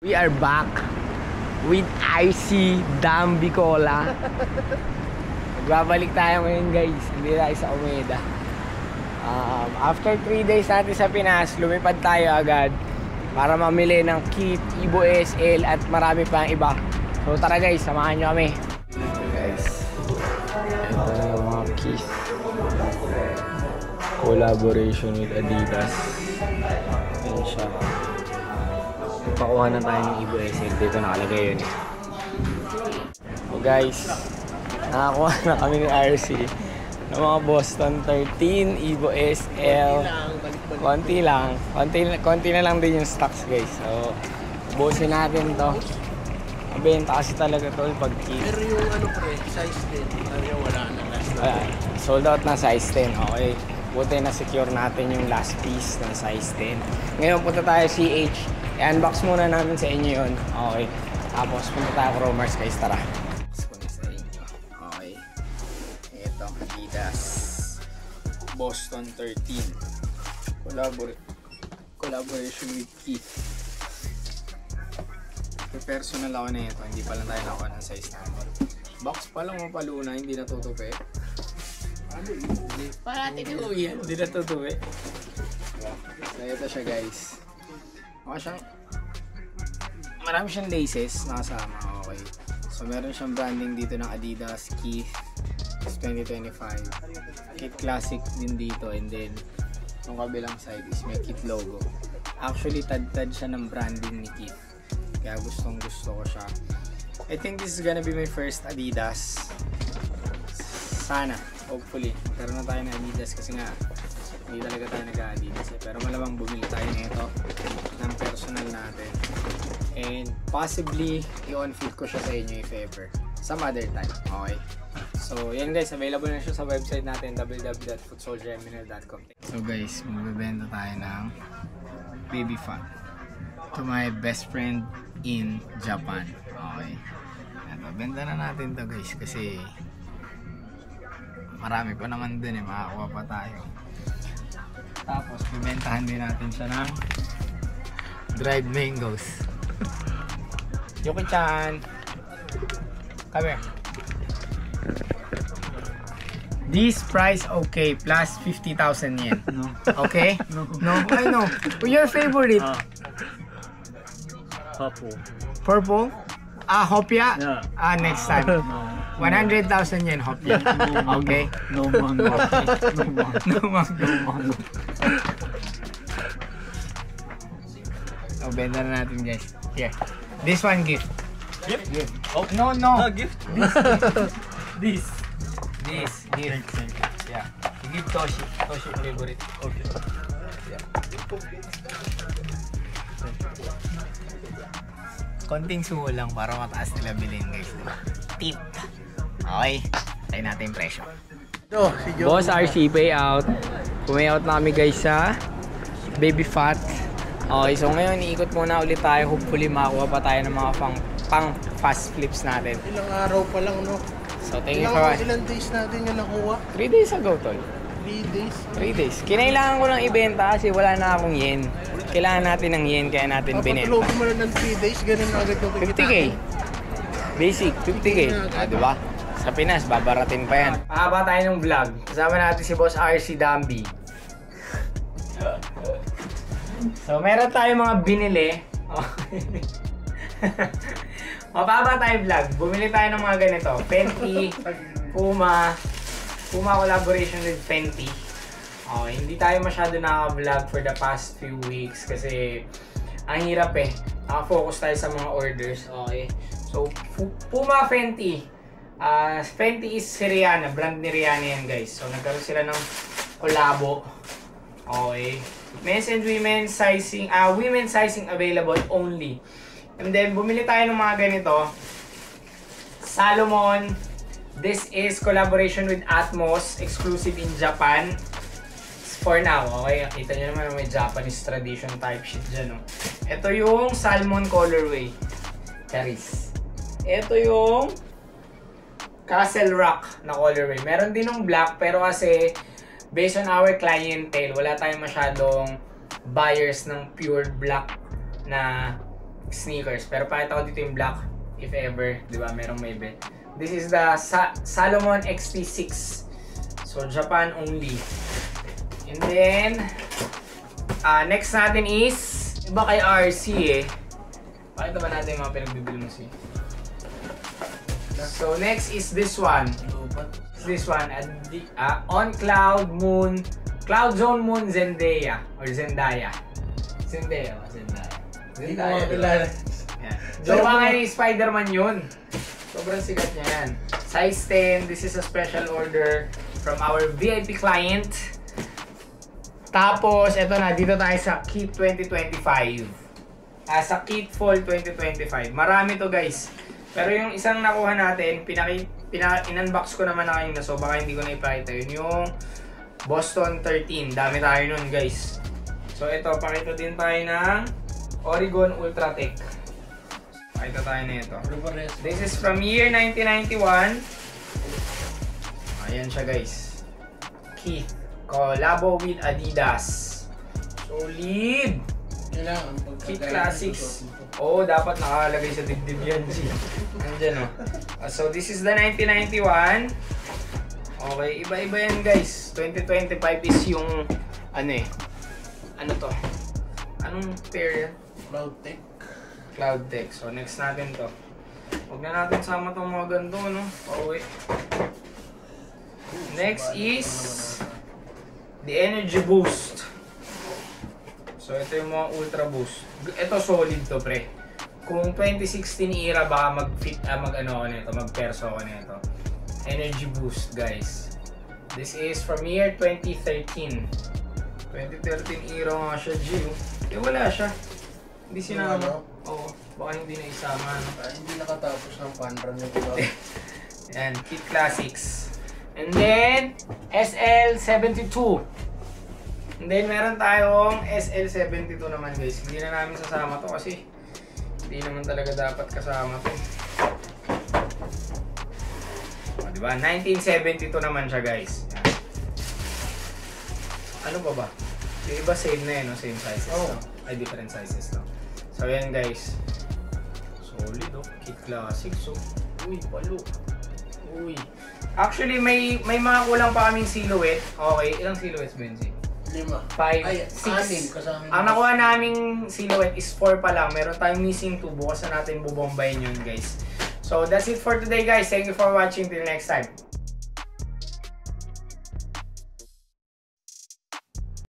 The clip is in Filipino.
We are back with RC Dambi Cola. Magbabalik tayo ngayon guys. Hindi tayo sa Umeda. After 3 days natin sa Pinas, lumipad tayo agad para mamili ng kit, Evo SL at marami pang iba. So tara guys, samahan nyo kami. Guys, ito na yung mga kit. Collaboration with Adidas. Ayan siya. Pakuha na tayo ng Evo SL. Dito nakalagay yun. So guys, nakakuha na kami ni RC ng mga Boston 13 Evo SL. Konti lang. Konti na lang din yung stocks guys. So, busin natin to. Mabenta kasi talaga to pag kit. Pero yung ano pre, size 10, wala na last. Sold out na size 10. Okay. Buti na secure natin yung last piece ng size 10. Ngayon punta tayo CH. I-unbox muna namin sa inyo yun. Okay. Tapos punta tayo ko Romars guys. Tara. Unbox ko na sa inyo. Okay. Ito Adidas Boston 13. Collaboration with Keith. Personal ako na ito. Hindi pa lang tayo nakuha ng size namin. Box pa lang mapaluna. Hindi natutupi. Parating ko yan. Hindi natutupi. So ito siya guys. Marami siyang laces nakasama. Okay. So meron siyang branding dito ng Adidas Keith 2025. Kit Classic din dito, and then yung kabilang side is may Kit logo. Actually tad-tad siya ng branding ni Keith. Kaya gustong gusto ko siya. I think this is gonna be my first Adidas. Sana, hopefully magkaroon na tayo ng Adidas kasi nga hindi talaga tayo nag-Adidas eh. Pero malamang bumili tayo nito ng personal natin. And possibly, i-on-fit ko siya sa inyo if ever. Some other time. Okay? So, yan guys. Available na siya sa website natin www.footsoldiermnl.com. So guys, magbibenta tayo ng Baby Fat to my best friend in Japan. Okay? Benta na natin to guys kasi marami pa naman dun eh. Makakuha pa tayo. Tapos, bibentahan din natin siya ng dried mangoes. Yuki-chan! Come here. This price okay, plus 50,000 yen. No. Okay? No. I know. Your favorite? Purple. Purple? Hopia? Yeah. Next time. No. 100,000 yen, Hopia. Okay? No mango. No mango. No mango. No mango. So, benta na natin guys. Here. This one gift. Gift? Gift. Oh, no. Gift? This. Gift. Thank you. Yeah. You give Toshi. Toshi favorite. Okay. Yeah. Konting sumo lang para mataas nila bilhin guys. Tip. Okay. Tayo natin yung presyo. Boss RC payout. Pumayout na kami guys sa Baby Fat. Okay, so ngayon iikot muna ulit tayo. Hopefully makakuha pa tayo ng mga pang fast flips natin. Ilang araw pa lang, no? So thank you for watching. Ilang days natin yung nakuha? 3 days ago tol. 3 days? 3 days. Kinailangan ko ng ibenta kasi wala na akong yen. Kailangan natin ng yen kaya natin binenta. Papatulogin mo na ng 3 days, ganun na agad yung kikita. 50k. Basic, 50k. Diba? Sa Pinas, babaratin pa yan. Pahaba tayo ng vlog. Kasama natin si Boss RC Dambi. So, meron tayong mga binili. Mapaba tayo vlog. Bumili tayo ng mga ganito. Fenty, Puma collaboration with Fenty. Okay, hindi tayo masyado naka-vlog for the past few weeks kasi ang hirap eh. Naka-focus tayo sa mga orders. Okay. So, Puma Fenty. Fenty is si Rihanna. Brand ni Rihanna yan guys. So, nagkaroon sila ng collabo. Okay. Men's and women's sizing, women's sizing available only. And then, bumili tayo ng mga ganito. Salomon. This is collaboration with Atmos. Exclusive in Japan. For now, okay? Kita nyo naman may Japanese tradition type shit dyan, no? Ito yung Salmon colorway. Charis. Ito yung Castle Rock na colorway. Meron din ng black, pero kasi based on our clientele, wala tayong masyadong buyers ng pure black na sneakers. Pero pakita ko dito yung black, if ever, di ba, merong may bet. This is the Salomon XT6. So, Japan only. And then, next natin is, iba kay RC eh. Pakita ba natin yung mga pinagbibili mo si? So, next is this one. This one, On Cloud Moon, Cloud Zone Moon Zendaya. Or Zendaya. Zendaya. Hindi ko makakilala. Jowa nga ni Spider-Man yun. Sobrang sikat niya yan. Size 10, this is a special order from our VIP client. Tapos, eto na, dito tayo sa Kit 2025. Sa Kit Fall 2025. Marami to guys. Pero yung isang nakuha natin, in-unbox ko naman na kanina, so baka hindi ko na ipakita yun. Yung Boston 13. Dami tayo nun guys. So ito, pakita din tayo ng Oregon Ultra Tech. Pakita tayo na ito. This is from year 1991. Ayan siya guys. Keith. Collabo with Adidas. Solid! Kailangan Kit Classics. Oo, dapat nakalagay sa dibdib yan, G. Nandyan, oh. So, this is the 1991. Okay, iba-iba yan, guys. 2025 is yung, ano eh. Ano to? Anong pair yan? Cloudtech. Cloudtech. So, next natin to. Huwag na natin sama itong mga ganito, no? Pauwi. Next is the Energy Boost. So, ito yung mga Ultra Boost. Ito solid to, pre. Kung 2016 era, baka mag-fit, mag-ano ako nito, mag-perso ako nito. Energy Boost, guys. This is from year 2013. 2013 era nga siya, G. Eh, wala siya. Hindi sinama. Oo, baka hindi na isama. No? Hindi nakatapos ng fan run yung iba. Yan, Kit Classics. And then, SL72. And then, meron tayong SL72 naman guys. Hindi na namin sasama to kasi hindi naman talaga dapat kasama to. O, diba? 1972 naman siya guys. Yan. Ano pa ba? Yung iba same na yun, no? Same sizes. No? Ay, different sizes. No? So, yan guys. Solid, oh. Kit Classics, oh. Uy, palo. Uy. Actually, may mga kulang pa kaming silhouette. Okay, ilang silhouettes, Benzi? 5. 5, Ay, 6. 6. Ang nakuha naming silhouette is 4 pa lang. Meron tayong missing 2. Bukas na natin bubombayin yun, guys. So, that's it for today, guys. Thank you for watching. Till next time.